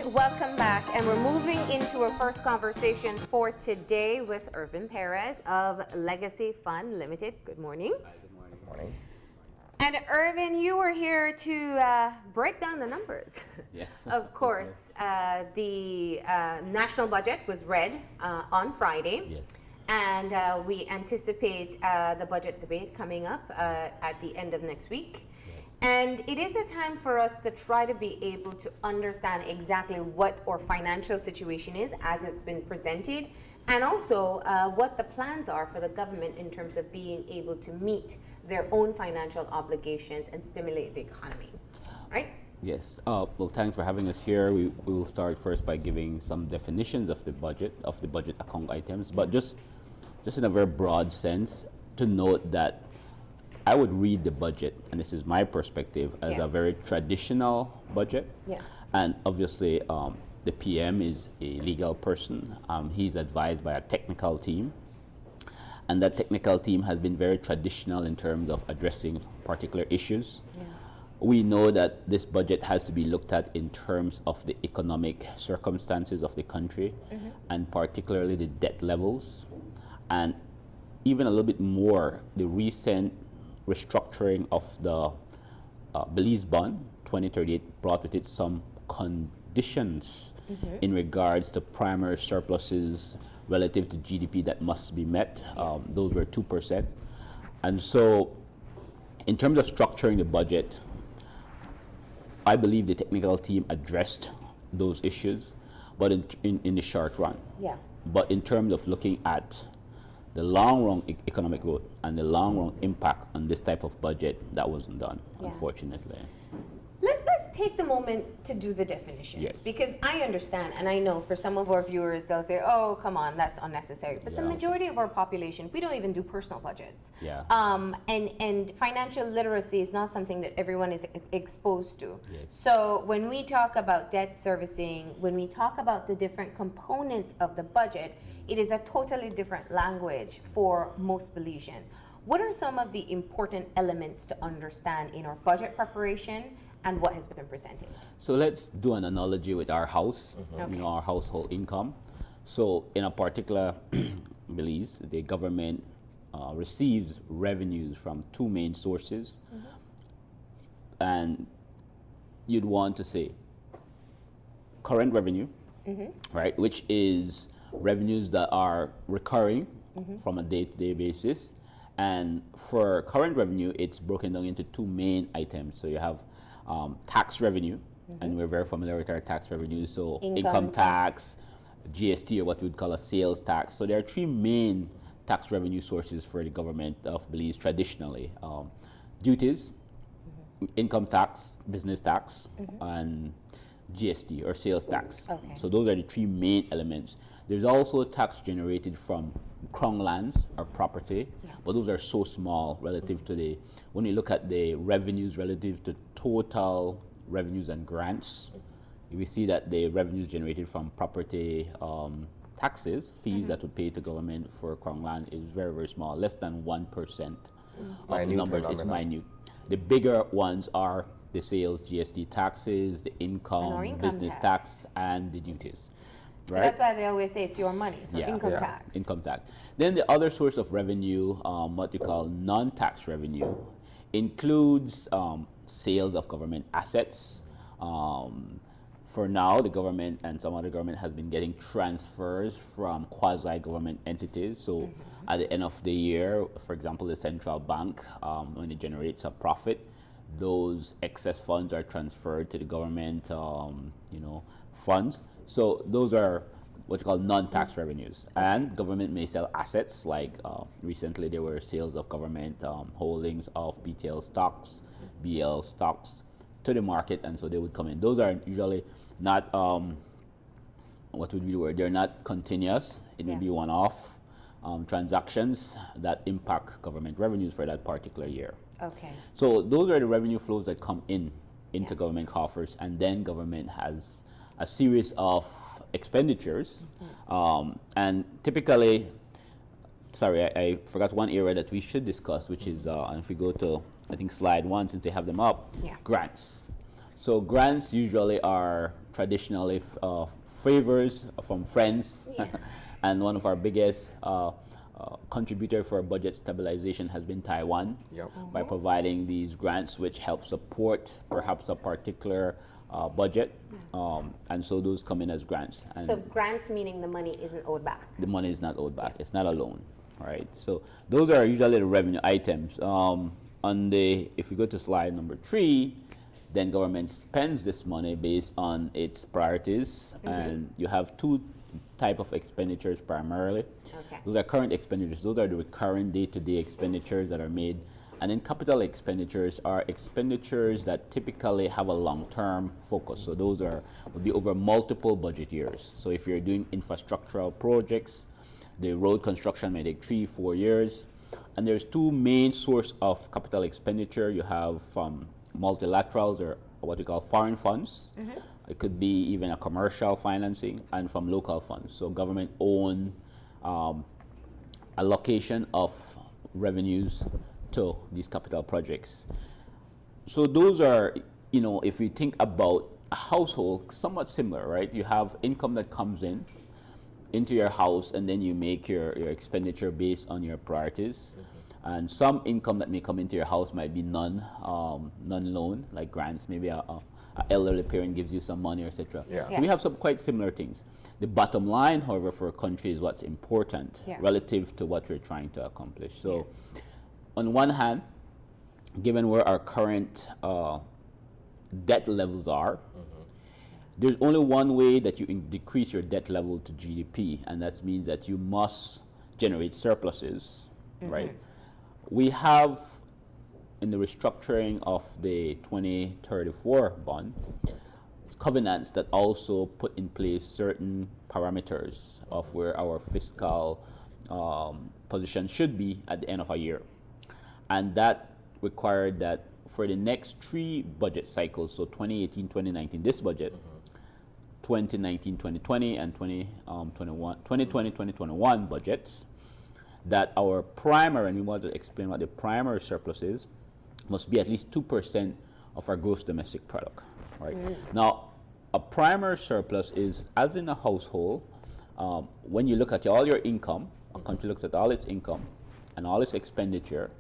welcome back. And we're moving into our first conversation for today with Ervin Perez of Legacy Fund Limited. Good morning. Hi, good morning. Good morning. And Ervin, you were here to break down the numbers. Yes. Of course, the national budget was read on Friday. Yes. And we anticipate the budget debate coming up at the end of next week. And it is a time for us to try to be able to understand exactly what our financial situation is as it's been presented, and also what the plans are for the government in terms of being able to meet their own financial obligations and stimulate the economy, right? Yes. Well, thanks for having us here. We will start first by giving some definitions of the budget account items, but just in a very broad sense, to note that I would read the budget, and this is my perspective, as a very traditional budget. Yeah. And obviously, the PM is a legal person. He's advised by a technical team. And that technical team has been very traditional in terms of addressing particular issues. Yeah. We know that this budget has to be looked at in terms of the economic circumstances of the country, and particularly the debt levels, and even a little bit more, the recent restructuring of the Belize bond 2038 brought with it some conditions in regards to primary surpluses relative to GDP that must be met. Those were 2%. And so in terms of structuring the budget, I believe the technical team addressed those issues, but in the short run. Yeah. But in terms of looking at the long run economic growth and the long run impact on this type of budget, that wasn't done, unfortunately. Let's take the moment to do the definitions. Yes. Because I understand, and I know for some of our viewers, they'll say, oh, come on, that's unnecessary. But the majority of our population, we don't even do personal budgets. Yeah. And financial literacy is not something that everyone is exposed to. Yes. So when we talk about debt servicing, when we talk about the different components of the budget, it is a totally different language for most Belizeans. What are some of the important elements to understand in our budget preparation and what has been presented? So let's do an analogy with our house, Okay. our household income. So in a particular Belize, the government receives revenues from two main sources. And you'd want to say current revenue, right, which is revenues that are recurring from a day-to-day basis. And for current revenue, it's broken down into two main items. So you have tax revenue, and we're very familiar with our tax revenue. So income tax, GST, or what we'd call a sales tax. So there are three main tax revenue sources for the government of Belize traditionally. Duties, income tax, business tax, and GST or sales tax. Okay. So those are the three main elements. There's also tax generated from crown lands or property, but those are so small relative to when you look at the revenues relative to total revenues and grants, we see that the revenues generated from property taxes, fees that would pay to government for crown land is very, very small, less than 1% of the numbers. It's minute. The bigger ones are the sales GST taxes, the income business tax, and the duties. So right? that's why they always say it's your money, so income tax. Income tax. Then the other source of revenue, what you call non-tax revenue, includes sales of government assets. For now, the government and some other government has been getting transfers from quasi-government entities. So at the end of the year, for example, the central bank, when it generates a profit, those excess funds are transferred to the government, funds. So those are what you call non-tax revenues. And government may sell assets, like recently there were sales of government holdings of BTL stocks, BL stocks to the market, and so they would come in. Those are usually not, what would be the word? They're not continuous. It may be one-off transactions that impact government revenues for that particular year. Okay. So those are the revenue flows that come into government coffers, and then government has a series of expenditures, and typically, I forgot one area that we should discuss, which is, and if we go to, I think, slide 1, since they have them up, grants. So grants usually are traditionally favors from friends, and one of our biggest contributor for budget stabilization has been Taiwan, by providing these grants which help support perhaps a particular budget, and so those come in as grants. And So grants meaning the money isn't owed back. the money is not owed back. It's not a loan, right? So those are usually the revenue items. If we go to slide number 3, then government spends this money based on its priorities, and you have 2 type of expenditures primarily. Okay. Those are current expenditures. Those are the recurrent day-to-day expenditures that are made. And then capital expenditures are expenditures that typically have a long-term focus. So those would be over multiple budget years. So if you're doing infrastructural projects, the road construction may take 3-4 years. And there's 2 main sources of capital expenditure. You have multilaterals, or what we call foreign funds. It could be even a commercial financing, and from local funds. So government own allocation of revenues to these capital projects. So those are, if we think about a household, somewhat similar, right? You have income that comes into your house, and then you make your expenditure based on your priorities. And some income that may come into your house might be non-loan, like grants. Maybe a elderly parent gives you some money, etc. So we have some quite similar things. The bottom line, however, for a country is what's important relative to what we're trying to accomplish. So on one hand, given where our current debt levels are, there's only one way that you decrease your debt level to GDP, and that means that you must generate surpluses, right? We have, in the restructuring of the 2034 bond, covenants that also put in place certain parameters of where our fiscal position should be at the end of a year. And that required that for the next 3 budget cycles, so 2018-2019, this budget, 2019-2020, and 2020-2021 budgets, that our primary, and we want to explain what the primary surplus is, must be at least 2% of our gross domestic product, right? Now, a primary surplus is, as in a household, when you look at all your income, a country looks at all its income and all its expenditure.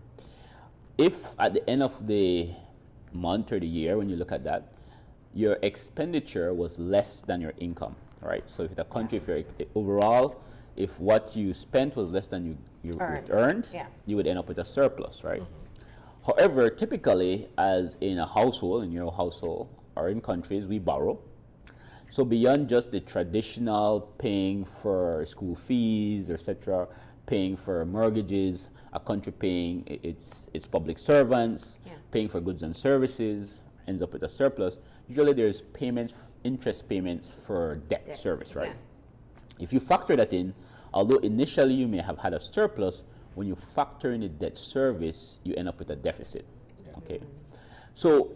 If at the end of the month or the year, when you look at that, your expenditure was less than your income, right? So if the country, if you're overall, if what you spent was less than you earned, you would end up with a surplus, right? However, typically, as in a household, in your household, or in countries, we borrow. So beyond just the traditional paying for school fees, etc., paying for mortgages, a country paying its public servants, paying for goods and services, ends up with a surplus. Usually there's payments, interest payments for debt service, right? If you factor that in, although initially you may have had a surplus, when you factor in the debt service, you end up with a deficit, okay? So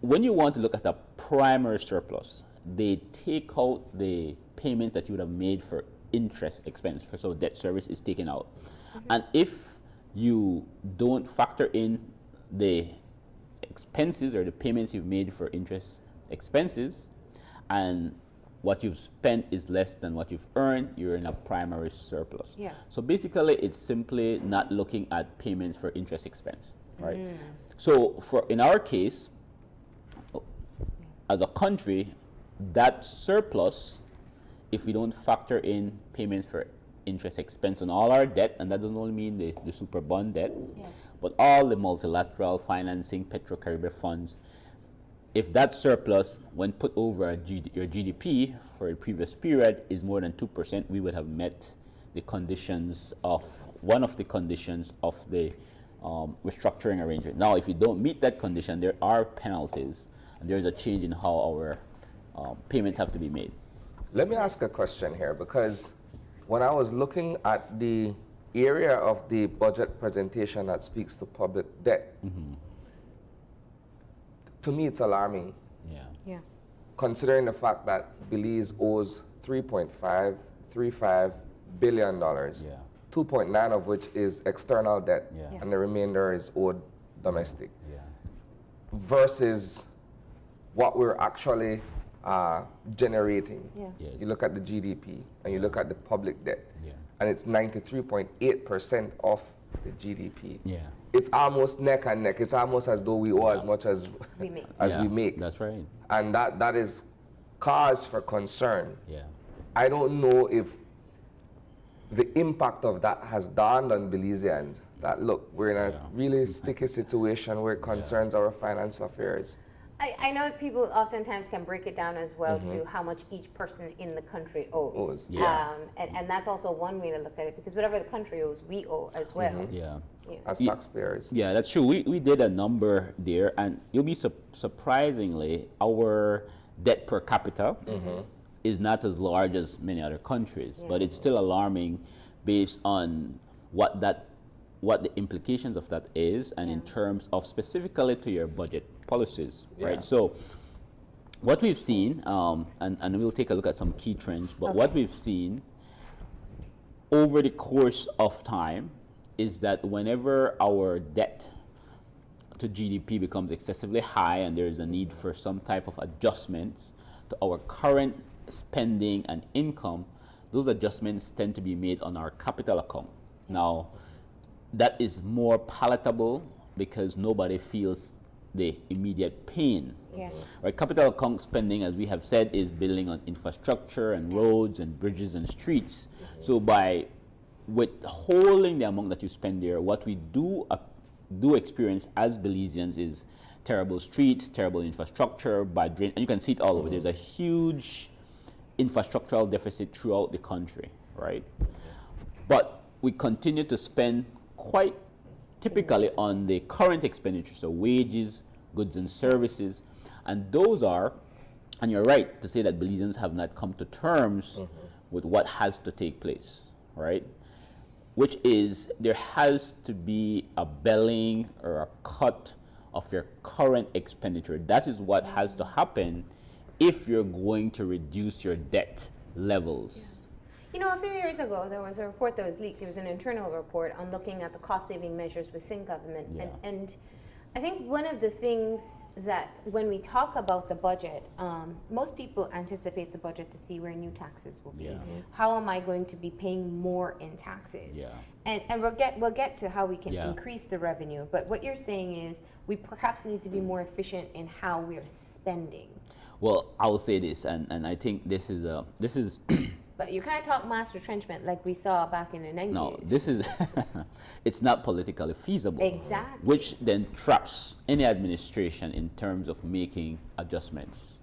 when you want to look at a primary surplus, they take out the payments that you would have made for interest expense, so debt service is taken out. And if you don't factor in the expenses or the payments you've made for interest expenses, and what you've spent is less than what you've earned, you're in a primary surplus. So basically, it's simply not looking at payments for interest expense, right? So in our case, as a country, that surplus, if we don't factor in payments for interest expense on all our debt, and that doesn't only mean the super bond debt, but all the multilateral financing, Petro-Caribbean funds, if that surplus, when put over your GDP for a previous period, is more than 2%, we would have met the conditions of, one of the conditions of the restructuring arrangement. Now, if you don't meet that condition, there are penalties, and there's a change in how our payments have to be made. Let me ask a question here, because when I was looking at the area of the budget presentation that speaks to public debt, to me it's alarming. Considering the fact that Belize owes $3.535 billion, 2.9 of which is external debt, and the remainder is owed domestic. Versus what we're actually generating. Yeah. Yes. You look at the GDP and you look at the public debt, Yeah. and it's 93.8% of the GDP. Yeah. It's almost neck and neck. It's almost as though we owe as much as We make. Yeah, we make. That's right. And that is cause for concern. Yeah. I don't know if the impact of that has dawned on Belizeans that, look, we're in a Yeah. really sticky situation where it concerns our finance affairs. I know people oftentimes can break it down as well to how much each person in the country owes. Owes. Yeah. And that's also one way to look at it, because whatever the country owes, we owe as well. Yeah. Yeah. As Yeah. taxpayers. Yeah, that's true. We did a number there, and you'll be surprisingly, our debt per capita is not as large as many other countries, but it's still alarming based on what the implications of that is, and in terms of specifically to your budget policies, Yeah. right? So what we've seen, and we'll take a look at some key trends, but what we've seen over the course of time is that whenever our debt to GDP becomes excessively high and there is a need for some type of adjustments to our current spending and income, those adjustments tend to be made on our capital account. Now, that is more palatable because nobody feels the immediate pain. Yeah. Right, capital account spending, as we have said, is building on infrastructure and roads and bridges and streets. So by withholding the amount that you spend there, what we do experience as Belizeans is terrible streets, terrible infrastructure, bad drain, and you can see it all over. There's a huge infrastructural deficit throughout the country, right? But we continue to spend quite typically on the current expenditure, so wages, goods and services, and those are, and you're right to say that Belizeans have not come to terms with what has to take place, right? Which is there has to be a belling or a cut of your current expenditure. That is what has to happen if you're going to reduce your debt levels. You know, a few years ago, there was a report that was leaked. There was an internal report on looking at the cost-saving measures within government. Yeah. And I think one of the things that when we talk about the budget, most people anticipate the budget to see where new taxes will be. Yeah. How am I going to be paying more in taxes? Yeah. And we'll get to how we can Yeah. increase the revenue. But what you're saying is we perhaps need to be more efficient in how we're spending. Well, I will say this, and I think this is But you can't talk mass retrenchment like we saw back in the 90s. no, this is it's not politically feasible. Exactly. Which then traps any administration in terms of making adjustments.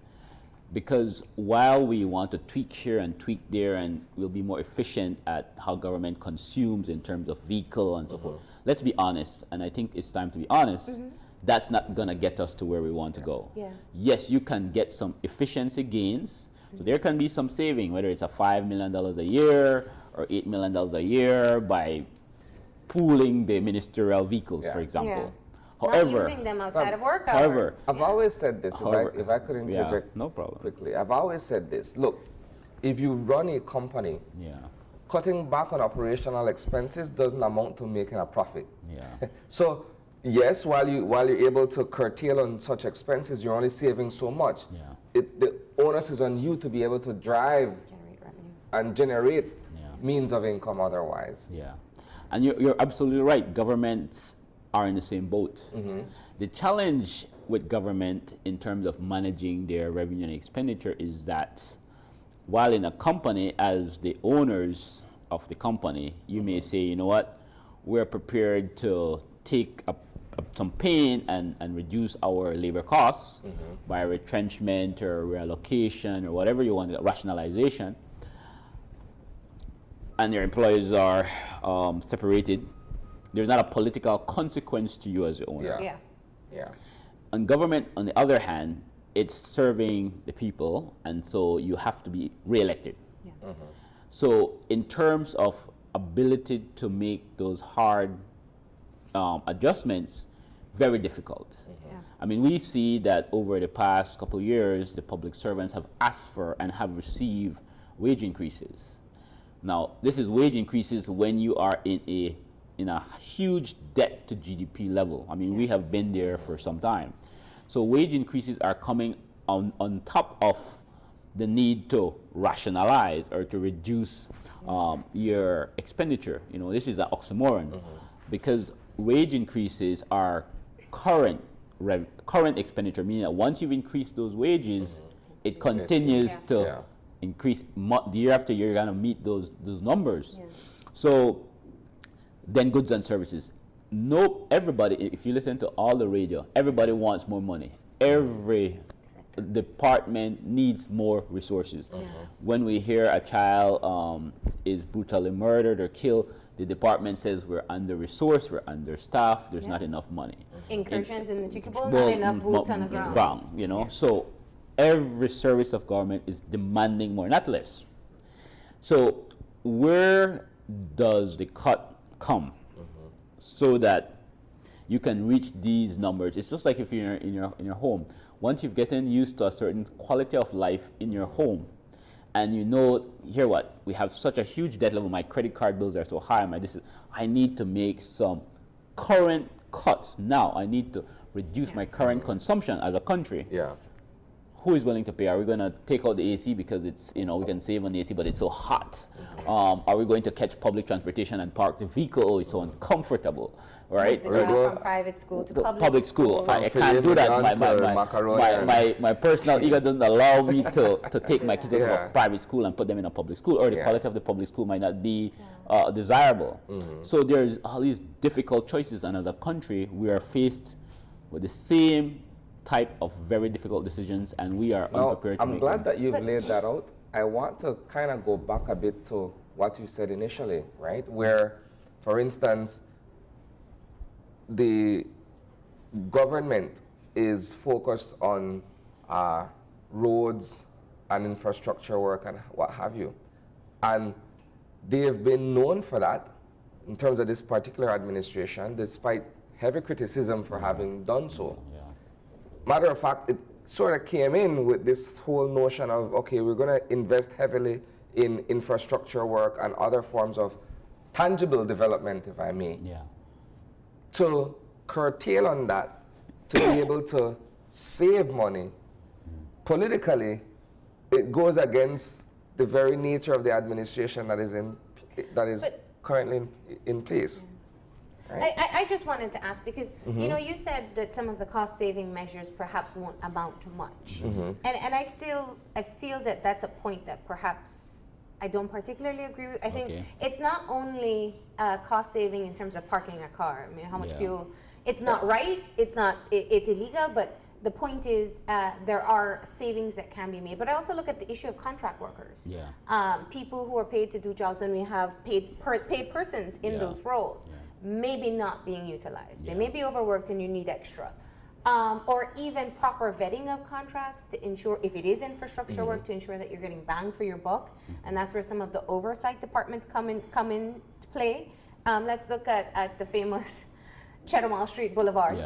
Because while we want to tweak here and tweak there and we'll be more efficient at how government consumes in terms of vehicle and so forth, let's be honest, and I think it's time to be honest, that's not going to get us to where we want to go. Yeah. Yes, you can get some efficiency gains. So there can be some saving, whether it's a $5 million a year or $8 million a year by pooling the ministerial vehicles, for example. Not However, using them outside of work hours. however, I've always said this, However, if I could interject no problem. quickly. I've always said this. Look, if you run a company, Yeah, cutting back on operational expenses doesn't amount to making a profit. yeah, So, yes, while you're able to curtail on such expenses, you're only saving so much. yeah, The onus is on you to be able to drive Generate revenue. and generate Yeah. means of income otherwise. yeah. And you're absolutely right. Governments are in the same boat. The challenge with government in terms of managing their revenue and expenditure is that while in a company, as the owners of the company, you may say, you know what, we're prepared to take some pain and reduce our labor costs by retrenchment or reallocation or whatever you want, rationalization, and your employees are separated. There's not a political consequence to you as the owner. Yeah. Yeah. Yeah. And government, on the other hand, it's serving the people, and so you have to be re-elected. Yeah. So in terms of ability to make those hard adjustments, very difficult. Yeah. I mean, we see that over the past couple of years, the public servants have asked for and have received wage increases. Now, this is wage increases when you are in a huge debt to GDP level. I mean, we have been there for some time. So wage increases are coming on top of the need to rationalize or to reduce your expenditure. You know, this is an oxymoron because wage increases are current expenditure, meaning that once you've increased those wages, it continues to increase year after year. You're gonna meet those numbers. So then goods and services. No, everybody, if you listen to all the radio, everybody wants more money. Every department needs more resources. When we hear a child is brutally murdered or killed, the department says we're under-resourced, we're understaffed, there's not enough money. Incursions in the Chicabo, not enough boots on the ground. You know, so every service of government is demanding more, not less. So where does the cut come so that you can reach these numbers? It's just like if you're in your home. Once you've gotten used to a certain quality of life in your home, and you know, here what, we have such a huge debt level, my credit card bills are so high, I need to make some current cuts now. I need to reduce my current consumption as a country. Who is willing to pay? Are we going to take out the AC because it's, you know, we can save on the AC, but it's so hot? Are we going to catch public transportation and park the vehicle? Oh, it's so uncomfortable, right? Or go from private school to public school. I can't do that. My personal ego doesn't allow me to take my kids out of a private school and put them in a public school, or the quality of the public school might not be desirable. So there's all these difficult choices, and as a country, we are faced with the same type of very difficult decisions, and we are unprepared to make them. I'm glad that you've laid that out. I want to kind of go back a bit to what you said initially, right? Where, for instance, the government is focused on roads and infrastructure work and what have you. And they have been known for that in terms of this particular administration, despite heavy criticism for having done so. Matter of fact, it sort of came in with this whole notion of, okay, we're going to invest heavily in infrastructure work and other forms of tangible development, if I may. To curtail on that, to be able to save money, politically, it goes against the very nature of the administration that is currently in place. Right. I just wanted to ask because you know, you said that some of the cost-saving measures perhaps won't amount to much, and I feel that that's a point that perhaps I don't particularly agree with. I think it's not only cost-saving in terms of parking a car. I mean, how much fuel? It's not right. It's illegal. But the point is, there are savings that can be made. But I also look at the issue of contract workers. People who are paid to do jobs, and we have paid persons in those roles. Maybe not being utilized. They may be overworked and you need extra. Or even proper vetting of contracts to ensure, if it is infrastructure work, to ensure that you're getting bang for your buck. And that's where some of the oversight departments come into play. Let's look at the famous Cheddar Street Boulevard.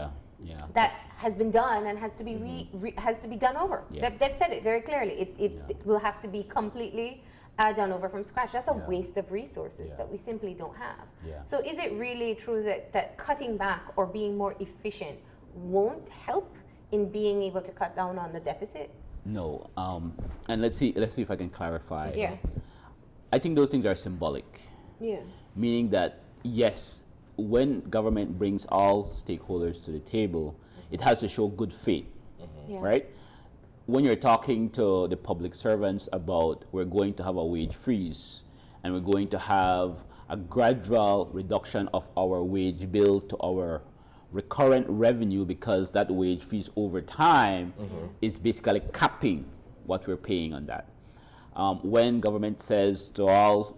That has been done and has to be has to be done over. They've said it very clearly. It will have to be completely done over from scratch. That's a waste of resources that we simply don't have. So is it really true that cutting back or being more efficient won't help in being able to cut down on the deficit? No. And let's see if I can clarify. I think those things are symbolic. Meaning that, yes, when government brings all stakeholders to the table, it has to show good faith, right? When you're talking to the public servants about we're going to have a wage freeze and we're going to have a gradual reduction of our wage bill to our recurrent revenue because that wage freeze over time is basically capping what we're paying on that. When government says to all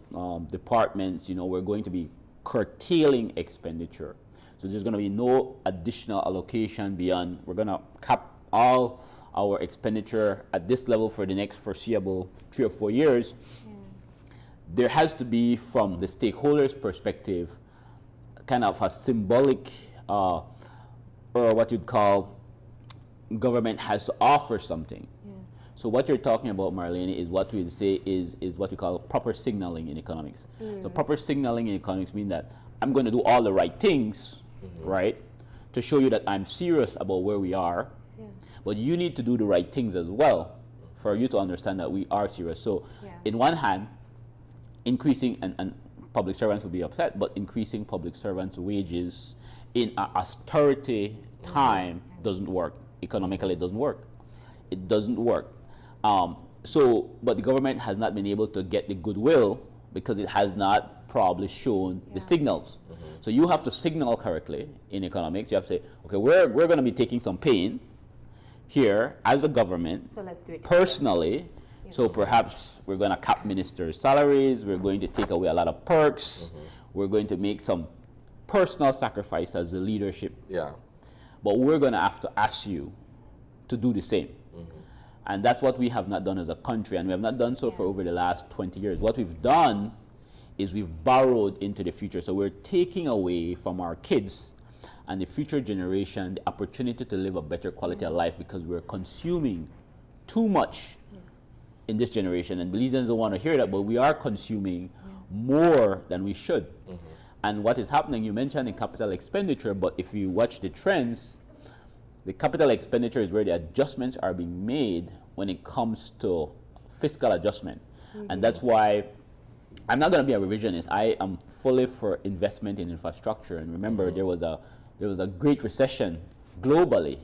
departments, you know, we're going to be curtailing expenditure. So there's going to be no additional allocation beyond, we're going to cap all our expenditure at this level for the next foreseeable 3 or 4 years. There has to be, from the stakeholders' perspective, kind of a symbolic, or what you'd call, government has to offer something. So what you're talking about, Marlene, is what we'd say is what we call proper signaling in economics. So proper signaling in economics means that I'm going to do all the right things, right, to show you that I'm serious about where we are. But you need to do the right things as well for you to understand that we are serious. So, in one hand, increasing, and public servants will be upset, but increasing public servants' wages in an austerity time doesn't work. Economically, it doesn't work. It doesn't work. But the government has not been able to get the goodwill because it has not probably shown the signals. So you have to signal correctly in economics. You have to say, okay, we're going to be taking some pain here as a government, So let's do it personally. So perhaps we're going to cap ministers' salaries. We're going to take away a lot of perks. We're going to make some personal sacrifice as a leadership. Yeah. But we're going to have to ask you to do the same. And that's what we have not done as a country, and we have not done so for over the last 20 years. What we've done is we've borrowed into the future. So we're taking away from our kids and the future generation the opportunity to live a better quality of life because we're consuming too much in this generation. And Belizeans don't want to hear that, but we are consuming more than we should. And what is happening, you mentioned the capital expenditure, but if you watch the trends, the capital expenditure is where the adjustments are being made when it comes to fiscal adjustment. And that's why I'm not going to be a revisionist. I am fully for investment in infrastructure. And remember, there was a great recession globally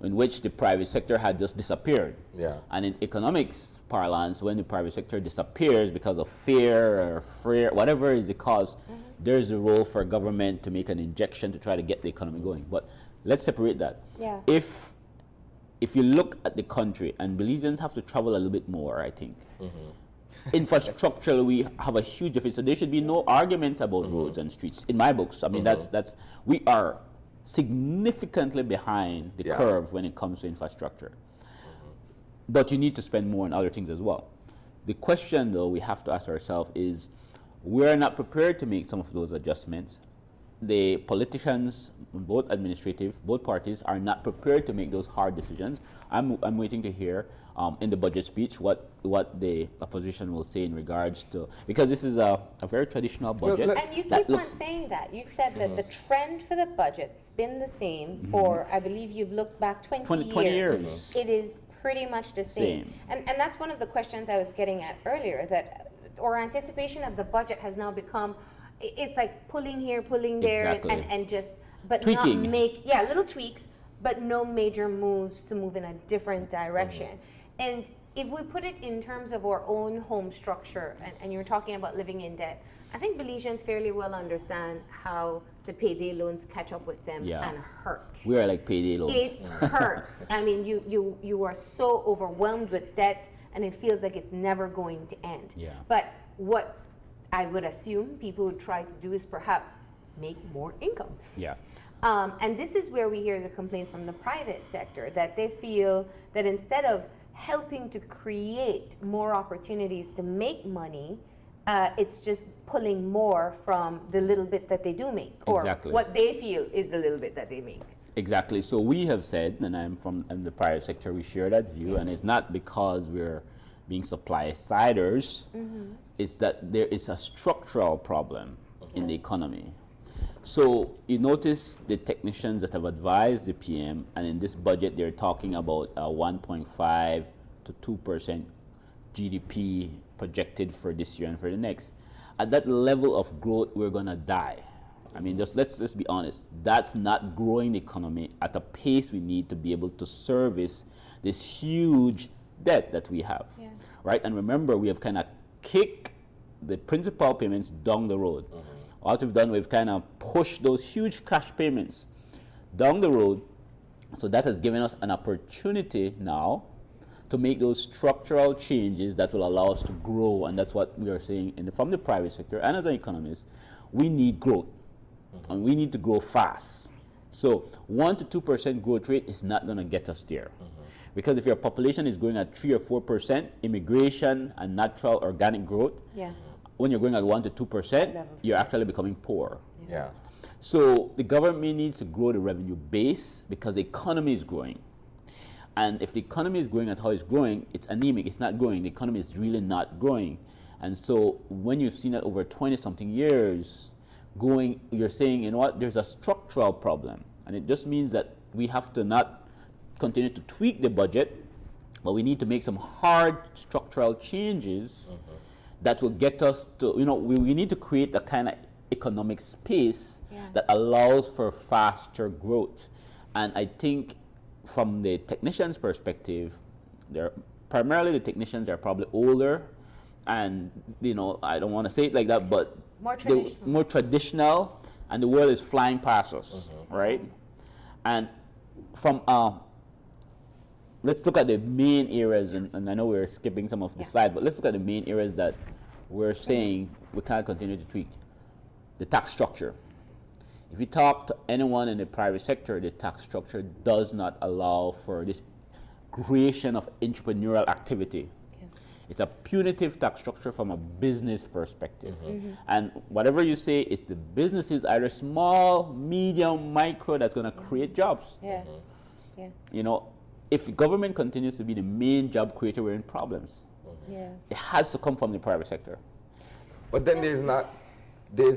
in which the private sector had just disappeared. Yeah. And in economics parlance, when the private sector disappears because of fear, whatever is the cause, there's a role for government to make an injection to try to get the economy going. But let's separate that. Yeah. If you look at the country, and Belizeans have to travel a little bit more, I think. Infrastructurally, we have a huge deficit. So there should be no arguments about roads and streets. In my books, I mean, that's we are significantly behind the curve when it comes to infrastructure. But you need to spend more on other things as well. The question, though, we have to ask ourselves is, we're not prepared to make some of those adjustments. The politicians, both parties, are not prepared to make those hard decisions. I'm waiting to hear in the budget speech what the opposition will say in regards to, because this is a very traditional budget. And you keep on saying that. You've said that the trend for the budget's been the same for, I believe you've looked back 20 years. It is pretty much the same. And that's one of the questions I was getting at earlier, that our anticipation of the budget has now become, it's like pulling here, pulling there, and just, but tweaking. not make, little tweaks, but no major moves to move in a different direction. And if we put it in terms of our own home structure, and you're talking about living in debt, I think Belizeans fairly well understand how the payday loans catch up with them and hurt. We are like payday loans. It hurts. I mean, you are so overwhelmed with debt, and it feels like it's never going to end. Yeah. But what I would assume people would try to do is perhaps make more income. Yeah. And this is where we hear the complaints from the private sector, that they feel that instead of helping to create more opportunities to make money, it's just pulling more from the little bit that they do make, or what they feel is the little bit that they make. Exactly. So we have said, and I'm from the private sector, we share that view, and it's not because we're being supply-siders, it's that there is a structural problem in the economy. So you notice the technicians that have advised the PM, and in this budget they're talking about 1.5 to 2% GDP projected for this year and for the next. At that level of growth, we're gonna die. I mean, just let's be honest. That's not growing the economy at a pace we need to be able to service this huge debt that we have, right? And remember, we have kind of kicked the principal payments down the road. What we've done, we've kind of pushed those huge cash payments down the road. So that has given us an opportunity now to make those structural changes that will allow us to grow. And that's what we are saying from the private sector. And as an economist, we need growth. And we need to grow fast. So 1 to 2% growth rate is not going to get us there. Because if your population is growing at 3 or 4%, immigration and natural organic growth, when you're going at 1 to 2%, you're actually becoming poor. So the government needs to grow the revenue base because the economy is growing. And if the economy is growing at how it's growing, it's anemic, it's not growing. The economy is really not growing. And so when you've seen that over 20-something years going, you're saying, you know what, there's a structural problem. And it just means that we have to not continue to tweak the budget, but we need to make some hard structural changes that will get us to, we need to create a kind of economic space that allows for faster growth. And I think from the technicians' perspective, primarily the technicians are probably older, and I don't want to say it like that, but more traditional, and the world is flying past us, right? And from let's look at the main areas, and I know we're skipping some of the slides, but let's look at the main areas that we're saying we can't continue to tweak. The tax structure. If you talk to anyone in the private sector, the tax structure does not allow for this creation of entrepreneurial activity. It's a punitive tax structure from a business perspective. And whatever you say, it's the businesses, either small, medium, micro, that's going to create jobs. If government continues to be the main job creator, we're in problems. It has to come from the private sector. But then there's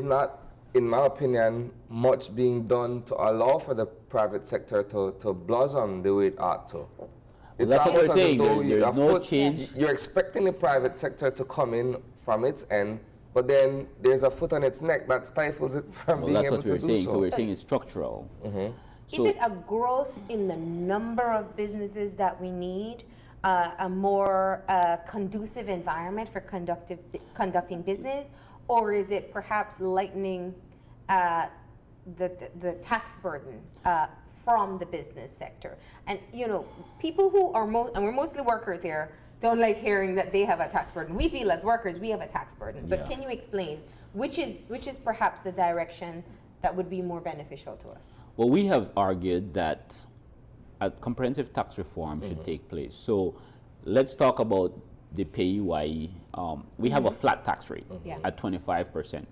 not, in my opinion, much being done to allow for the private sector to blossom the way it ought to. It's that's what we're almost as saying. though There's no change. You're expecting the private sector to come in from its end, but then there's a foot on its neck that stifles it from being able to do so. That's what we're saying. So we're saying it's structural. Is it a growth in the number of businesses that we need, a more conducive environment for conducting business, or is it perhaps lightening the tax burden from the business sector? And people who are and we're mostly workers here, don't like hearing that they have a tax burden. We feel as workers we have a tax burden. But can you explain which is perhaps the direction that would be more beneficial to us? Well, we have argued that a comprehensive tax reform should take place. So let's talk about the PAYE. We have a flat tax rate at 25%.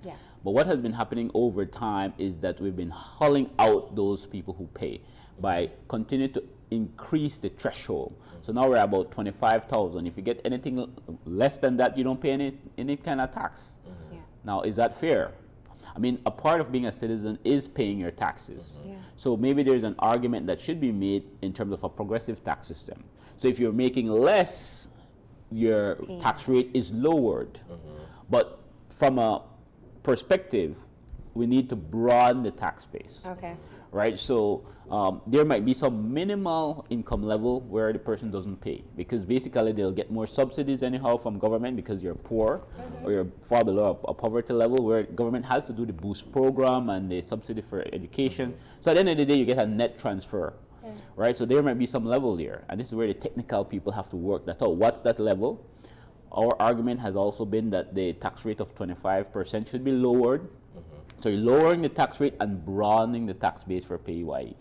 But what has been happening over time is that we've been hulling out those people who pay by continuing to increase the threshold. So now we're about 25,000. If you get anything less than that, you don't pay any kind of tax. Now, is that fair? I mean, a part of being a citizen is paying your taxes. So maybe there's an argument that should be made in terms of a progressive tax system. So if you're making less, your tax rate is lowered. But from a perspective, we need to broaden the tax base. Right? So there might be some minimal income level where the person doesn't pay, because basically they'll get more subsidies anyhow from government because you're poor or you're far below a poverty level, where government has to do the boost program and the subsidy for education. So at the end of the day, you get a net transfer. Right? So there might be some level there, and this is where the technical people have to work that out. What's that level? Our argument has also been that the tax rate of 25% should be lowered. So you're lowering the tax rate and broadening the tax base for PAYE.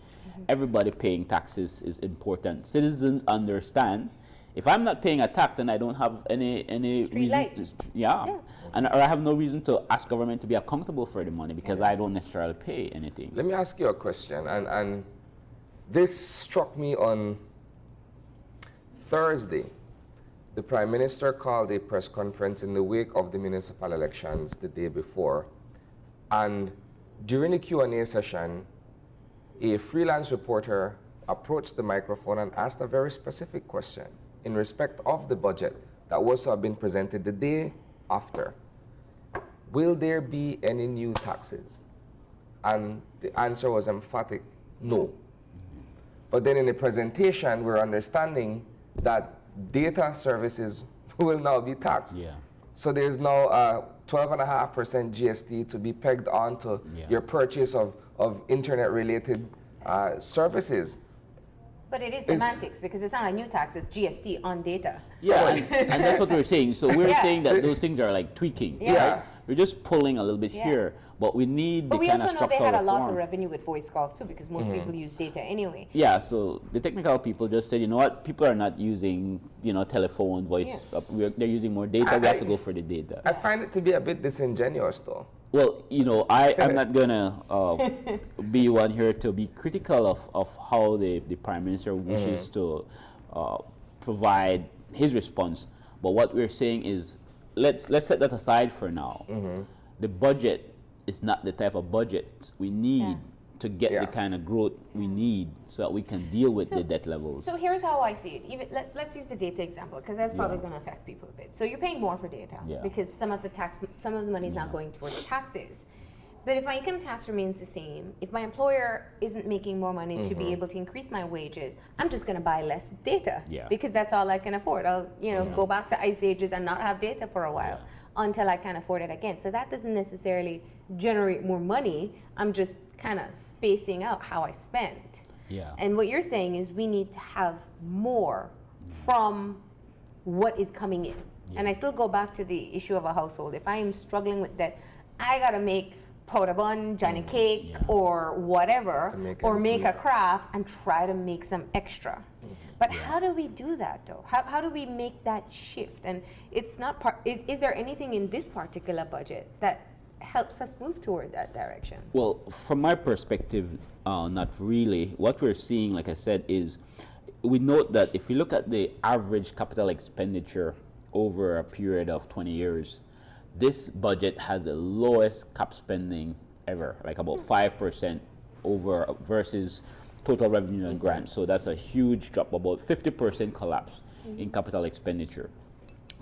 Everybody paying taxes is important. Citizens understand, if I'm not paying a tax, then I don't have any reason to, and or I have no reason to ask government to be accountable for the money, because I don't necessarily pay anything. Let me ask you a question, and this struck me on Thursday. The Prime Minister called a press conference in the wake of the municipal elections the day before. And during the Q&A session, a freelance reporter approached the microphone and asked a very specific question in respect of the budget that was to have been presented the day after. Will there be any new taxes? And the answer was emphatic, no. But then in the presentation, we're understanding that data services will now be taxed. So there's now a 12.5% GST to be pegged onto your purchase of internet-related services. But it is semantics, because it's not a new tax, it's GST on data. And that's what we're saying. So we're saying that those things are like tweaking. Right? We're just pulling a little bit here, but we need the kind of structural reform. But we also know they had a loss of revenue with voice calls too, because most people use data anyway. So the technical people just said, you know what, people are not using, telephone, voice. They're using more data. We have to go for the data. I find it to be a bit disingenuous, though. Well, I'm not gonna be one here to be critical of how the Prime Minister wishes to provide his response. But what we're saying is, let's set that aside for now. The budget is not the type of budget we need to get Yeah. the kind of growth we need so that we can deal with the debt levels. So here's how I see it. Even let's use the data example because that's probably Yeah. going to affect people a bit. So you're paying more for data Yeah. because some of the money is not going towards taxes. But if my income tax remains the same, if my employer isn't making more money to be able to increase my wages, I'm just going to buy less data Yeah. because that's all I can afford. I'll go back to ice ages and not have data for a while until I can afford it again. So that doesn't necessarily generate more money. I'm just kind of spacing out how I spend. Yeah. And what you're saying is we need to have more from what is coming in. And I still go back to the issue of a household. If I am struggling with that, I got to make powder bun, Johnny cake, or whatever, To make or ends make meet. a craft and try to make some extra. But how do we do that though? How do we make that shift? And it's not is there anything in this particular budget that helps us move toward that direction? Well, from my perspective, not really. What we're seeing, like I said, is we note that if you look at the average capital expenditure over a period of 20 years, this budget has the lowest cap spending ever, like about 5% over versus total revenue and grants. So that's a huge drop, about 50% collapse in capital expenditure.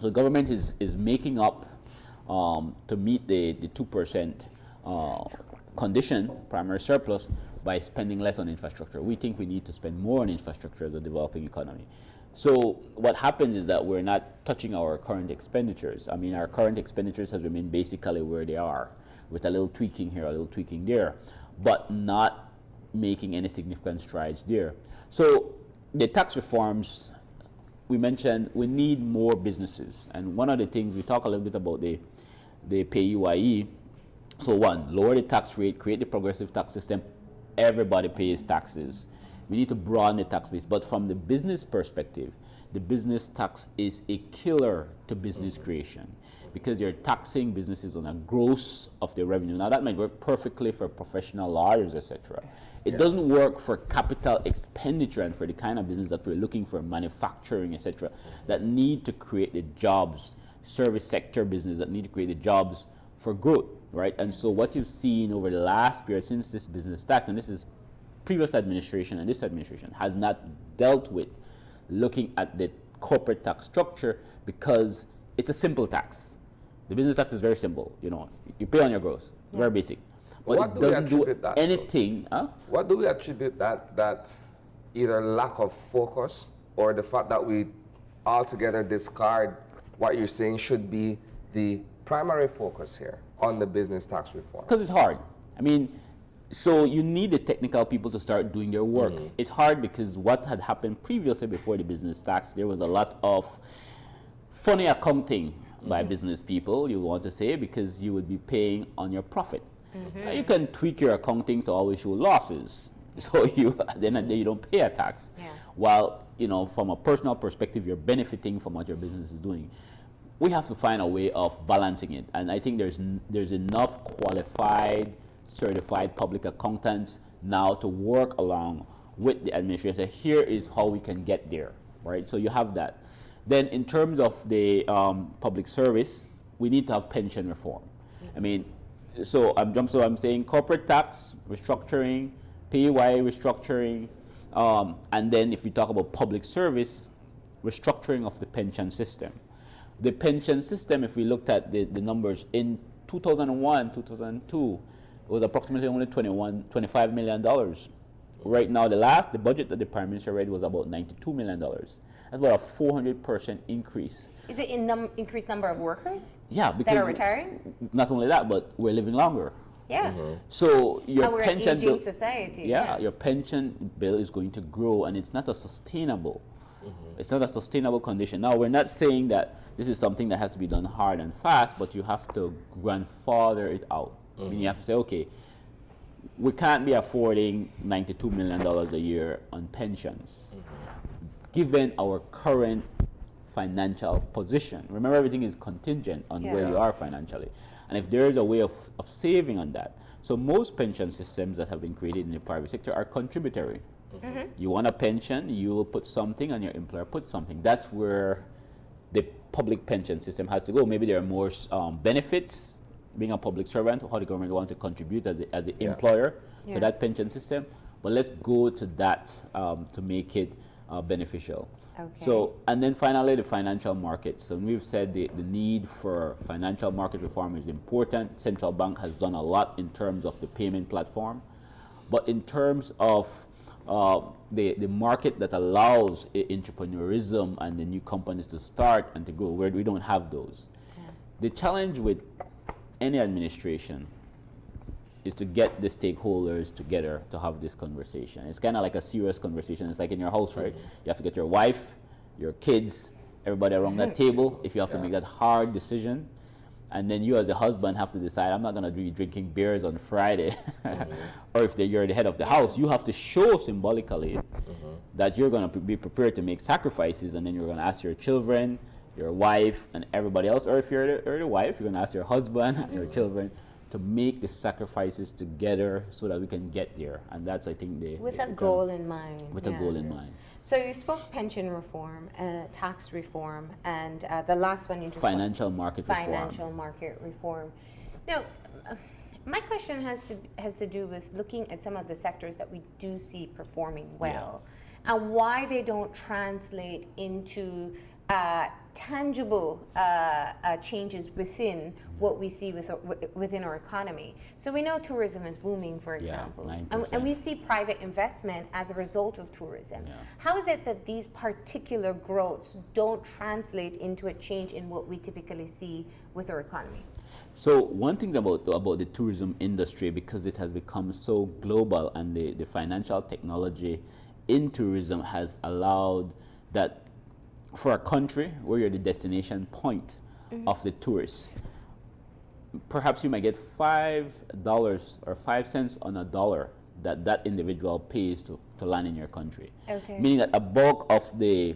So the government is making up to meet the 2% condition, primary surplus, by spending less on infrastructure. We think we need to spend more on infrastructure as a developing economy. So what happens is that we're not touching our current expenditures. I mean, our current expenditures has remained basically where they are, with a little tweaking here, a little tweaking there, but not making any significant strides there. So the tax reforms, we mentioned we need more businesses. And one of the things, we talk a little bit about the PAYE. So one, lower the tax rate, create the progressive tax system, everybody pays taxes. We need to broaden the tax base. But from the business perspective, the business tax is a killer to business creation because you're taxing businesses on a gross of their revenue. Now that might work perfectly for professional lawyers, etc. It doesn't work for capital expenditure and for the kind of business that we're looking for, manufacturing, etc., that need to create the jobs, service sector business that need to create the jobs for growth, right? And so what you've seen over the last period since this business tax, and this is previous administration and this administration, has not dealt with looking at the corporate tax structure because it's a simple tax. The business tax is very simple, you pay on your gross, very basic. But What it do we doesn't do attribute that to? anything. What do we attribute that either lack of focus or the fact that we altogether discard what you're saying should be the primary focus here on the business tax reform? Because it's hard. I mean, so you need the technical people to start doing their work. It's hard because what had happened previously before the business tax, there was a lot of funny accounting by business people, you want to say, because you would be paying on your profit. You can tweak your accounting to always show losses, so you at the end of the day you don't pay a tax. Yeah. While from a personal perspective, you're benefiting from what your business is doing. We have to find a way of balancing it, and I think there's enough qualified, certified public accountants now to work along with the administration. Here is how we can get there, right? So you have that. Then in terms of the public service, we need to have pension reform. I mean, so I'm saying corporate tax restructuring, PAY restructuring, and then if we talk about public service, restructuring of the pension system. The pension system, if we looked at the numbers in 2001, 2002, it was approximately only $25 million. Right now, the budget that the Prime Minister read was about $92 million. That's about a 400% increase. Is it in increased number of workers Yeah, because that are retiring? not only that, but we're living longer. Yeah. So your And we're pension an aging bill, society. your pension bill is going to grow, and it's not a sustainable. It's not a sustainable condition. Now, we're not saying that this is something that has to be done hard and fast, but you have to grandfather it out. I mean, you have to say, okay, we can't be affording $92 million a year on pensions, given our current financial position. Remember, everything is contingent on where you are financially. And if there is a way of saving on that, so most pension systems that have been created in the private sector are contributory. You want a pension, you will put something and your employer puts something. That's where the public pension system has to go. Maybe there are more benefits being a public servant, how the government wants to contribute as the Yeah. employer Yeah. to that pension system. But let's go to that to make it beneficial. Okay. So, and then finally, the financial markets. So we've said the need for financial market reform is important. Central bank has done a lot in terms of the payment platform. But in terms of the market that allows entrepreneurism and the new companies to start and to grow, where we don't have those. Yeah. The challenge with any administration is to get the stakeholders together to have this conversation. It's kind of like a serious conversation. It's like in your house, right? You have to get your wife, your kids, everybody around that table if you have to make that hard decision. And then you as a husband have to decide, I'm not going to be drinking beers on Friday. Or if you're the head of the house, you have to show symbolically that you're going to be prepared to make sacrifices, and then you're going to ask your children, your wife, and everybody else. Or if you're the wife, you're going to ask your husband and your children to make the sacrifices together so that we can get there. And that's, I think, with a goal in mind. With a goal in mind. So you spoke pension reform, tax reform, and the last one you just Financial market reform. Financial market reform. Now, my question has to do with looking at some of the sectors that we do see performing well, and why they don't translate into tangible changes within what we see within our economy. So we know tourism is booming, for example, 9%. and we see private investment as a result of tourism. Yeah. How is it that these particular growths don't translate into a change in what we typically see with our economy? So one thing about the tourism industry, because it has become so global, and the financial technology in tourism has allowed that for a country where you're the destination point of the tourists, perhaps you might get $5 or 5 cents on a dollar that individual pays to land in your country. Okay. Meaning that a bulk of the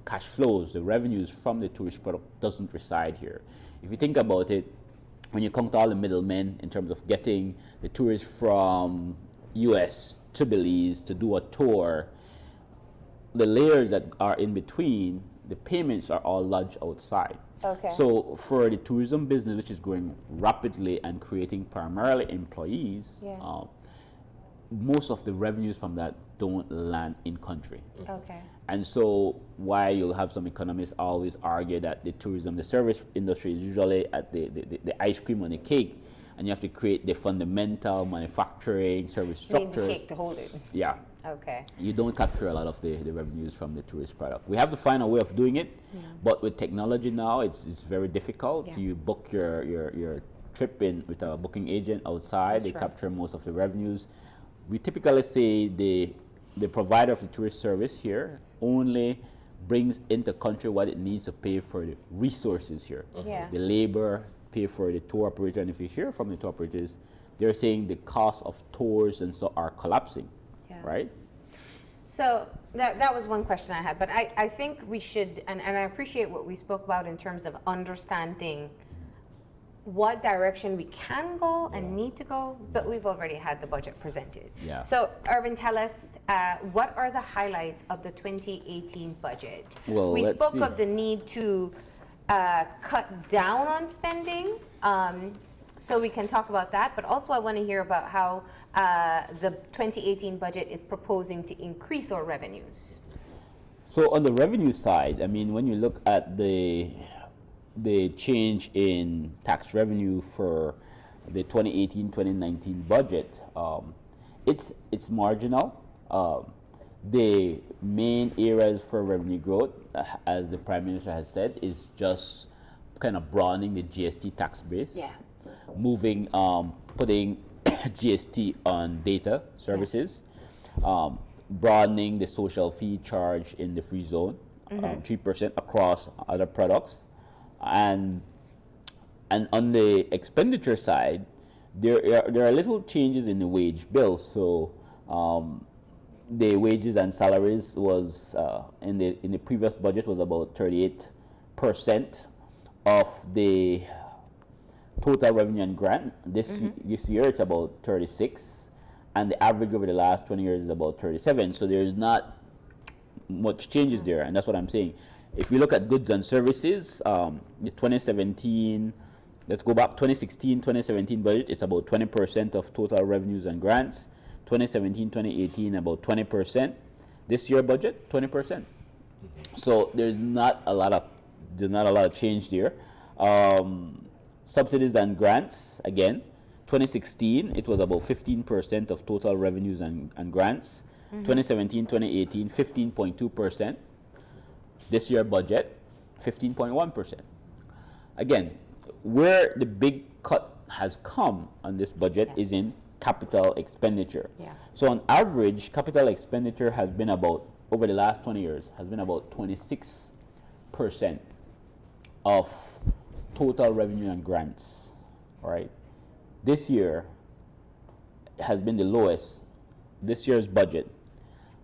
cash flows, the revenues from the tourist product doesn't reside here. If you think about it, when you count all the middlemen in terms of getting the tourists from US to Belize to do a tour, the layers that are in between, the payments are all lodged outside. Okay. So for the tourism business, which is growing rapidly and creating primarily employees, most of the revenues from that don't land in country. Okay. And so why you'll have some economists always argue that the tourism, the service industry is usually at the ice cream on the cake, and you have to create the fundamental manufacturing service structures. Need the cake to hold it. Yeah. Okay. You don't capture a lot of the revenues from the tourist product. We have to find a way of doing it, but with technology now, it's very difficult. Yeah. You book your trip in with a booking agent outside. They capture most of the revenues. We typically say the provider of the tourist service here only brings into country what it needs to pay for the resources here. Yeah. The labor, pay for the tour operator, and if you hear from the tour operators, they're saying the cost of tours and so are collapsing. Yeah. Right? So that was one question I had, but I think we should, and I appreciate what we spoke about in terms of understanding what direction we can go and need to go, but we've already had the budget presented. Yeah. So Ervin, tell us, what are the highlights of the 2018 budget? Well, we let's spoke see. of the need to cut down on spending, so we can talk about that, but also I want to hear about how the 2018 budget is proposing to increase our revenues. So on the revenue side, I mean, when you look at the change in tax revenue for the 2018-2019 budget, it's marginal. The main areas for revenue growth, as the Prime Minister has said, is just kind of broadening the GST tax base. Yeah. Moving, putting GST on data services, broadening the social fee charge in the free zone, 3% across other products, and on the expenditure side, there are little changes in the wage bill. So the wages and salaries was in the previous budget was about 38% of the total revenue and grant. This year it's about 36, and the average over the last 20 years is about 37. So there's not much changes there, and that's what I'm saying. If you look at goods and services, the 2017 let's go back 2016, 2017 budget is about 20% of total revenues and grants. 2017, 2018 about 20%. This year budget 20%. So there's not a lot of change there. Subsidies and grants, again, 2016 it was about 15% of total revenues and grants. 2017, 2018 15.2%. This year budget 15.1%. Again, where the big cut has come on this budget is in capital expenditure. Yeah. So on average, capital expenditure has been about, over the last 20 years, has been about 26% of total revenue and grants. All right. This year has been the lowest. This year's budget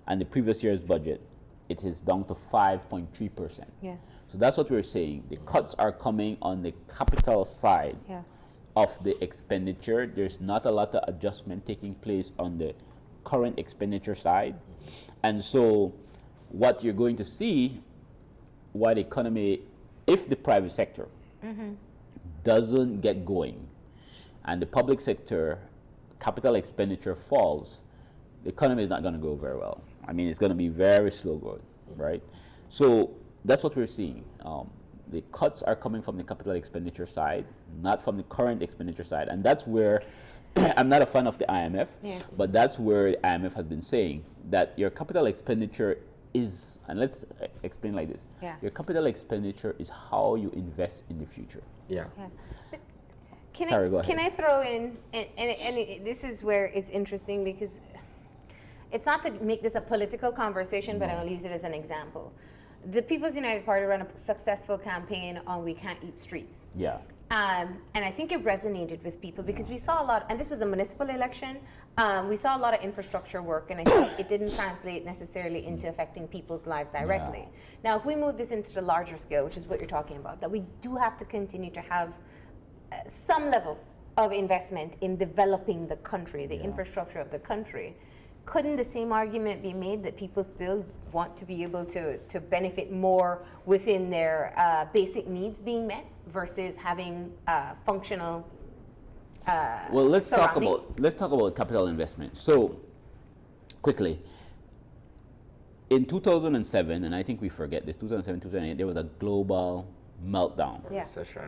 and the previous year's budget, it is down to 5.3%. Yeah. So that's what we're saying. The cuts are coming on the capital side of the expenditure. There's not a lot of adjustment taking place on the current expenditure side. And so what you're going to see, why the economy, if the private sector doesn't get going and the public sector capital expenditure falls, the economy is not going to go very well. I mean, it's going to be very slow growth, right? So that's what we're seeing. The cuts are coming from the capital expenditure side, not from the current expenditure side. And that's where, I'm not a fan of the IMF, but that's where the IMF has been saying that your capital expenditure is, and let's explain like this. Your capital expenditure is how you invest in the future. Sorry, go ahead. Can I throw in, and this is where it's interesting because it's not to make this a political conversation, but I'll use it as an example. The People's United Party ran a successful campaign on We Can't Eat Streets. And I think it resonated with people because we saw a lot, and this was a municipal election, we saw a lot of infrastructure work, and I think it didn't translate necessarily into affecting people's lives directly. Now, if we move this into the larger scale, which is what you're talking about, that we do have to continue to have some level of investment in developing the country, the infrastructure of the country, couldn't the same argument be made that people still want to be able to benefit more within their basic needs being met versus having functional well, let's talk about capital investment. So quickly, in 2007, and I think we forget this, 2007, 2008, there was a global meltdown,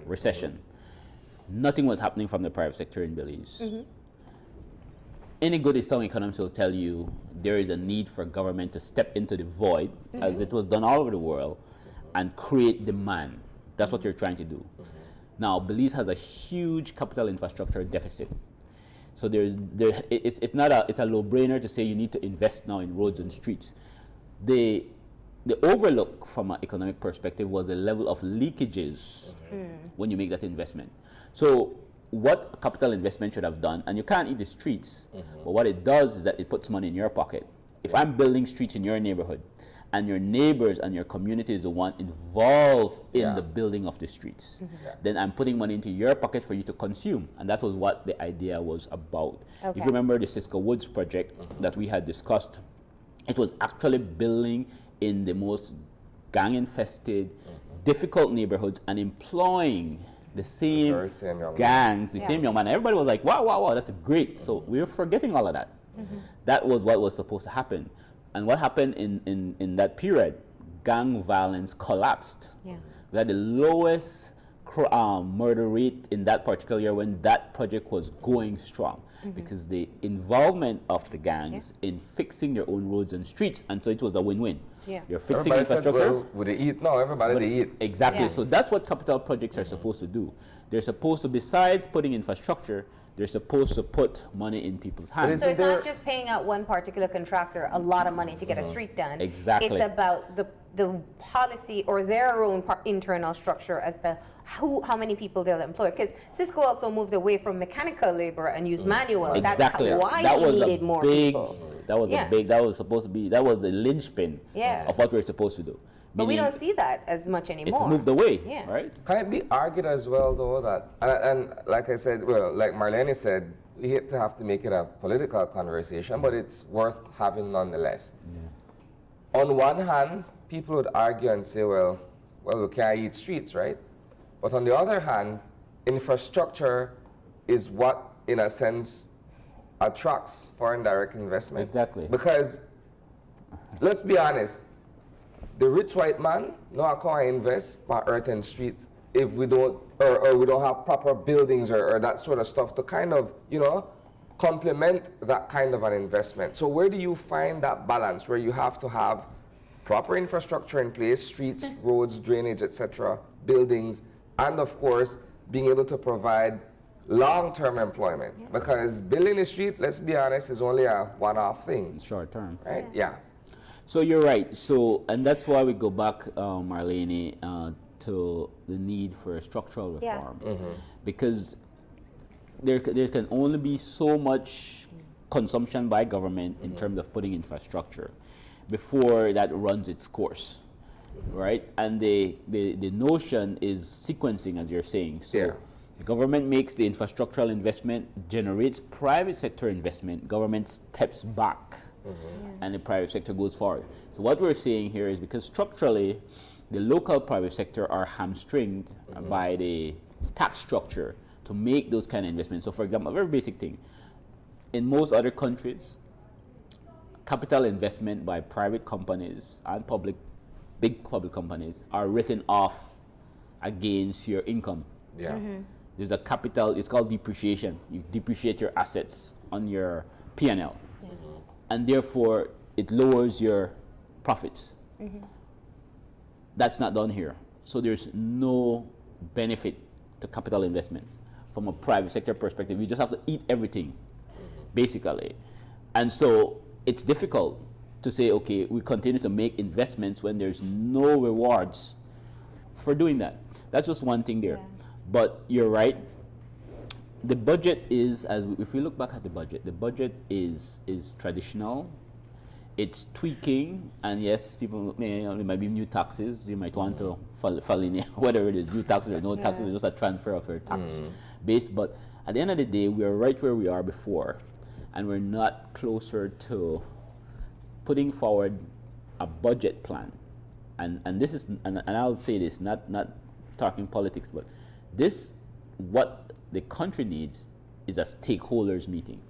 recession. Nothing was happening from the private sector in Belize. Any good Eastern economist will tell you there is a need for government to step into the void, as it was done all over the world, and create demand. That's what you're trying to do. Now, Belize has a huge capital infrastructure deficit. So it's a low-brainer to say you need to invest now in roads and streets. The overlook from an economic perspective was the level of leakages when you make that investment. So what capital investment should have done, and you can't eat the streets, but what it does is that it puts money in your pocket. If I'm building streets in your neighborhood, and your neighbors and your community is the one involved in the building of the streets, then I'm putting money into your pocket for you to consume. And that was what the idea was about. If you remember the Cisco Woods project that we had discussed, it was actually building in the most gang-infested, difficult neighborhoods and employing the same gangs, the same young man. Everybody was like, wow, that's great. So we were forgetting all of that. That was what was supposed to happen. And what happened in that period, gang violence collapsed. We had the lowest murder rate in that particular year when that project was going strong because the involvement of the gangs in fixing their own roads and streets, and so it was a win-win. You're fixing infrastructure. Said, well, would they eat? No, everybody they eat. Exactly. So that's what capital projects are supposed to do. They're supposed to, besides putting infrastructure, they're supposed to put money in people's hands. So it's not just paying out one particular contractor a lot of money to get a street done. Exactly. It's about the policy or their own internal structure as to how many people they'll employ. Because Cisco also moved away from mechanical labor and used manual. Exactly. That's why that he was needed more people. That was that was the linchpin of what we were supposed to do. But we don't see that as much anymore. It's moved away, right? Can it be argued as well, though, that, and like I said, well, like Marlene said, we hate to have to make it a political conversation, but it's worth having nonetheless. On one hand, people would argue and say, well, we can't eat streets, right? But on the other hand, infrastructure is what, in a sense, attracts foreign direct investment. Exactly. Because, let's be honest, the rich white man no can invest on earth and streets if we don't, or we don't have proper buildings or that sort of stuff to kind of, complement that kind of an investment. So where do you find that balance where you have to have proper infrastructure in place, streets, roads, drainage, etc., buildings, and of course, being able to provide long-term employment? Because building a street, let's be honest, is only a one-off thing. Short term. Right? Yeah. So you're right. So, and that's why we go back, Marlene, to the need for a structural reform. Because there can only be so much consumption by government in terms of putting infrastructure before that runs its course, right? And the notion is sequencing, as you're saying. So the government makes the infrastructural investment, generates private sector investment, government steps back, and the private sector goes forward. So what we're saying here is because structurally, the local private sector are hamstringed by the tax structure to make those kind of investments. So for example, a very basic thing, in most other countries, capital investment by private companies and big public companies are written off against your income. Yeah. There's a capital, it's called depreciation. You depreciate your assets on your P&L. And therefore, it lowers your profits. That's not done here. So there's no benefit to capital investments from a private sector perspective. You just have to eat everything, basically. And so it's difficult to say, okay, we continue to make investments when there's no rewards for doing that. That's just one thing there. But you're right. The budget is, if we look back at the budget is traditional. It's tweaking, and yes, people there might be new taxes. You might want to fall in, whether it is new taxes or no taxes, it's just a transfer of your tax base. But at the end of the day, we are right where we are before, and we're not closer to putting forward a budget plan. And this is, and I'll say this, not talking politics, but what the country needs is a stakeholders meeting.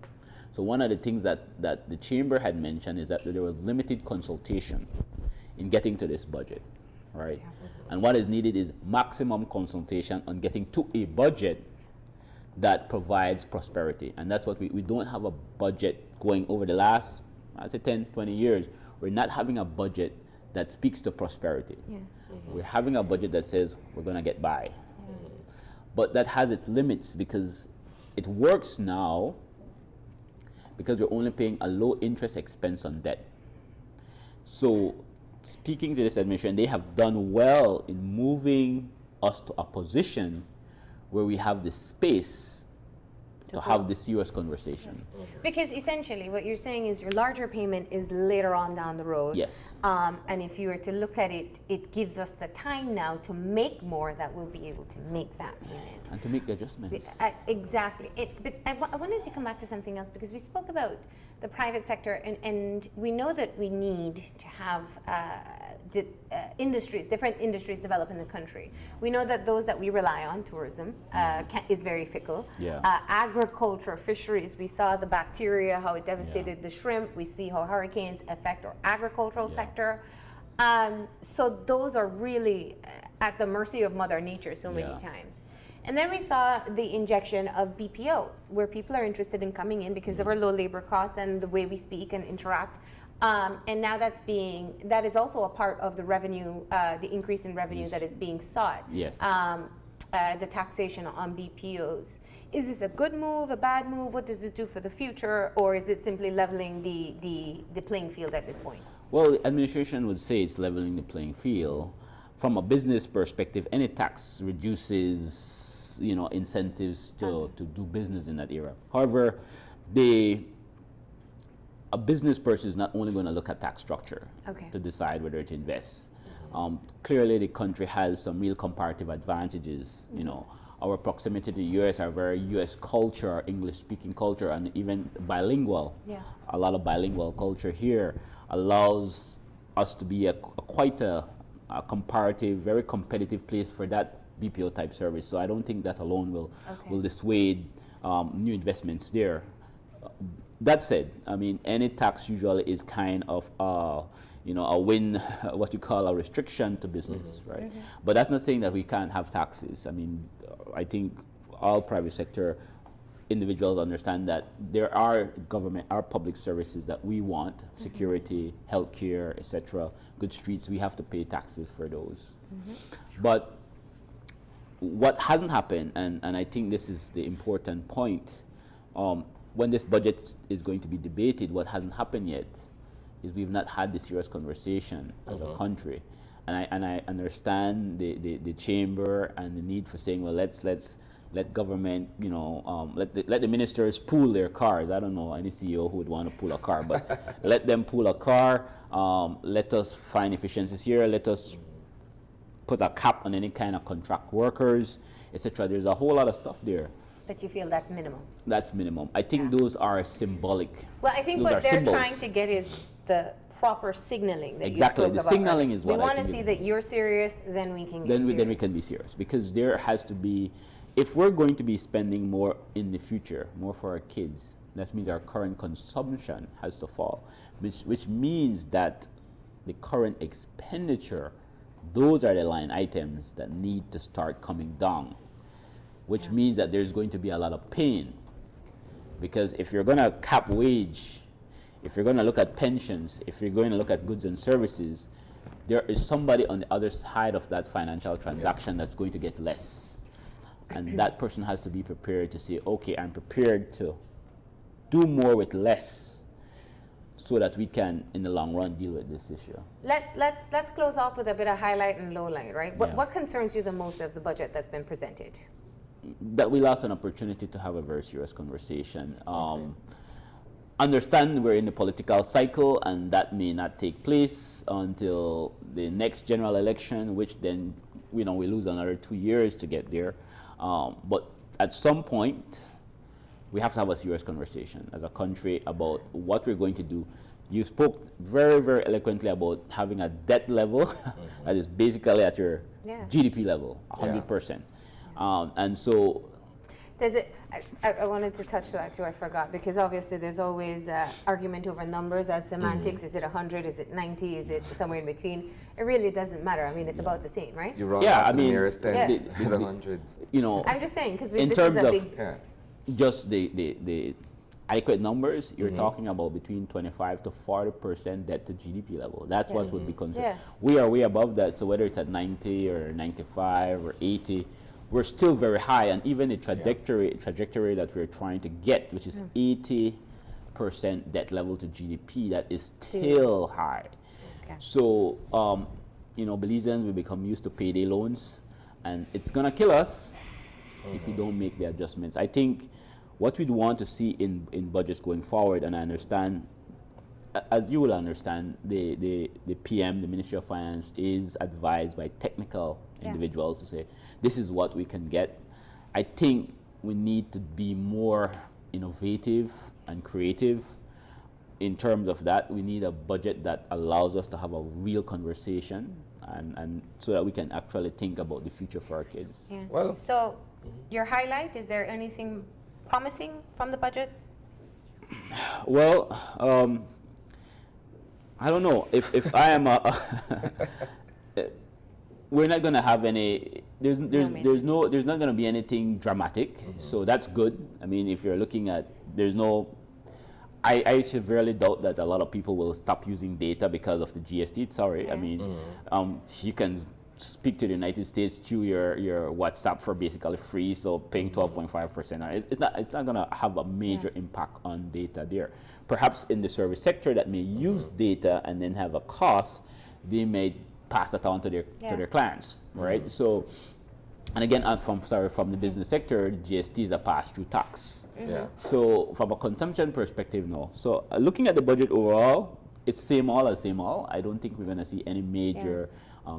So one of the things that the chamber had mentioned is that there was limited consultation in getting to this budget, right? And what is needed is maximum consultation on getting to a budget that provides prosperity. And that's what we don't have a budget going over the last, I'd say 10, 20 years. We're not having a budget that speaks to prosperity. We're having a budget that says we're gonna get by. But that has its limits because it works now because we're only paying a low interest expense on debt. So speaking to this administration, they have done well in moving us to a position where we have the space to have this serious conversation. Because essentially what you're saying is your larger payment is later on down the road. Yes. And if you were to look at it, it gives us the time now to make more that we'll be able to make that payment. And to make the adjustments. Exactly. But I wanted to come back to something else because we spoke about the private sector and we know that we need to have different industries develop in the country. We know that those that we rely on, tourism, is very fickle. Agriculture, fisheries, we saw the bacteria, how it devastated the shrimp. We see how hurricanes affect our agricultural sector. So those are really at the mercy of Mother Nature so many times. And then we saw the injection of BPOs, where people are interested in coming in because of our low labor costs and the way we speak and interact. And now that is also a part of the revenue, the increase in revenue that is being sought. Yes. The taxation on BPOs. Is this a good move, a bad move? What does this do for the future? Or is it simply leveling the playing field at this point? Well, the administration would say it's leveling the playing field. From a business perspective, any tax reduces incentives to do business in that era. However, a business person is not only going to look at tax structure to decide whether to invest. Clearly, the country has some real comparative advantages. Our proximity to the U.S., our very U.S. culture, English-speaking culture, and even bilingual. A lot of bilingual culture here allows us to be quite a a comparative, very competitive place for that BPO type service. So I don't think that alone will dissuade new investments there. That said, I mean, any tax usually is kind of a win, what you call a restriction to business, right? But that's not saying that we can't have taxes. I mean, I think all private sector individuals understand that there are public services that we want, security, healthcare, etc., good streets. We have to pay taxes for those. But what hasn't happened, and I think this is the important point, when this budget is going to be debated, what hasn't happened yet is we've not had the serious conversation as a country. And I understand the chamber and the need for saying, well, let's let government, let the ministers pool their cars. I don't know any CEO who would want to pool a car, but let them pool a car. Let us find efficiencies here. Let us put a cap on any kind of contract workers, etc. There's a whole lot of stuff there. But you feel that's minimum? That's minimum. I think those are symbolic. Well, I think what they're symbols. Trying to get is the proper signaling that exactly. You spoke the about. Signaling is what we want to see that you're serious, then we can then we can be serious, because there has to be, if we're going to be spending more in the future, more for our kids, that means our current consumption has to fall, which means that the current expenditure, those are the line items that need to start coming down, which means that there's going to be a lot of pain. Because if you're going to cap wage, if you're going to look at pensions, if you're going to look at goods and services, there is somebody on the other side of that financial transaction that's going to get less. And that person has to be prepared to say, okay, I'm prepared to do more with less so that we can, in the long run, deal with this issue. Let's close off with a bit of highlight and low light, right? What concerns you the most of the budget that's been presented? That we lost an opportunity to have a very serious conversation. Understand we're in the political cycle, and that may not take place until the next general election, which then we lose another 2 years to get there. But at some point, we have to have a serious conversation as a country about what we're going to do. You spoke very, very eloquently about having a debt level that is basically at your GDP level, 100%. And so I wanted to touch that too, I forgot, because obviously there's always argument over numbers as semantics. Is it 100, is it 90, is it somewhere in between? It really doesn't matter. I mean, it's about the same, right? You run out the nearest 10, the hundreds. I'm just saying, because in this terms is a of big... just the adequate numbers, you're talking about between 25 to 40% debt to GDP level. That's what would be considered. We are way above that, so whether it's at 90 or 95 or 80, we're still very high, and even the trajectory that we're trying to get, which is 80% debt level to GDP, that is still high. So, Belizeans will become used to payday loans, and it's gonna kill us if we don't make the adjustments. I think what we'd want to see in budgets going forward, and I understand, as you will understand, the PM, the Ministry of Finance, is advised by technical individuals to say, this is what we can get. I think we need to be more innovative and creative in terms of that. We need a budget that allows us to have a real conversation, and so that we can actually think about the future for our kids. Well, so your highlight, is there anything promising from the budget? Well, I don't know if I am we're not going to have any. There's not going to be anything dramatic. So that's good. I mean, if you're looking at, there's no. I severely doubt that a lot of people will stop using data because of the GST. Sorry, I mean, you can speak to the United States through your WhatsApp for basically free. So paying 12.5%. It's not going to have a major impact on data there. Perhaps in the service sector that may use data and then have a cost, they may pass that on to their clients, right? So, and again, from the business sector, GST is a pass-through tax. So, from a consumption perspective, no. So, looking at the budget overall, it's same all as same all. I don't think we're going to see any major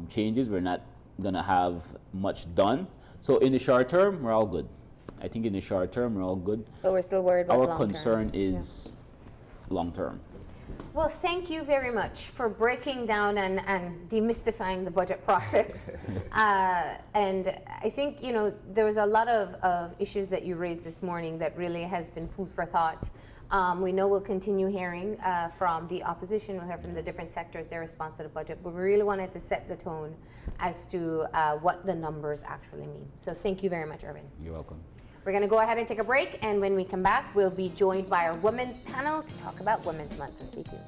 changes. We're not going to have much done. So, in the short term, we're all good. I think in the short term, we're all good. But we're still worried about our concern is long term. Well, thank you very much for breaking down and demystifying the budget process. And I think, you know, there was a lot of issues that you raised this morning that really has been food for thought. We know we'll continue hearing from the opposition, we'll hear from the different sectors, their response to the budget, but we really wanted to set the tone as to what the numbers actually mean. So thank you very much, Ervin. You're welcome. We're going to go ahead and take a break, and when we come back, we'll be joined by our women's panel to talk about Women's Month, so stay tuned.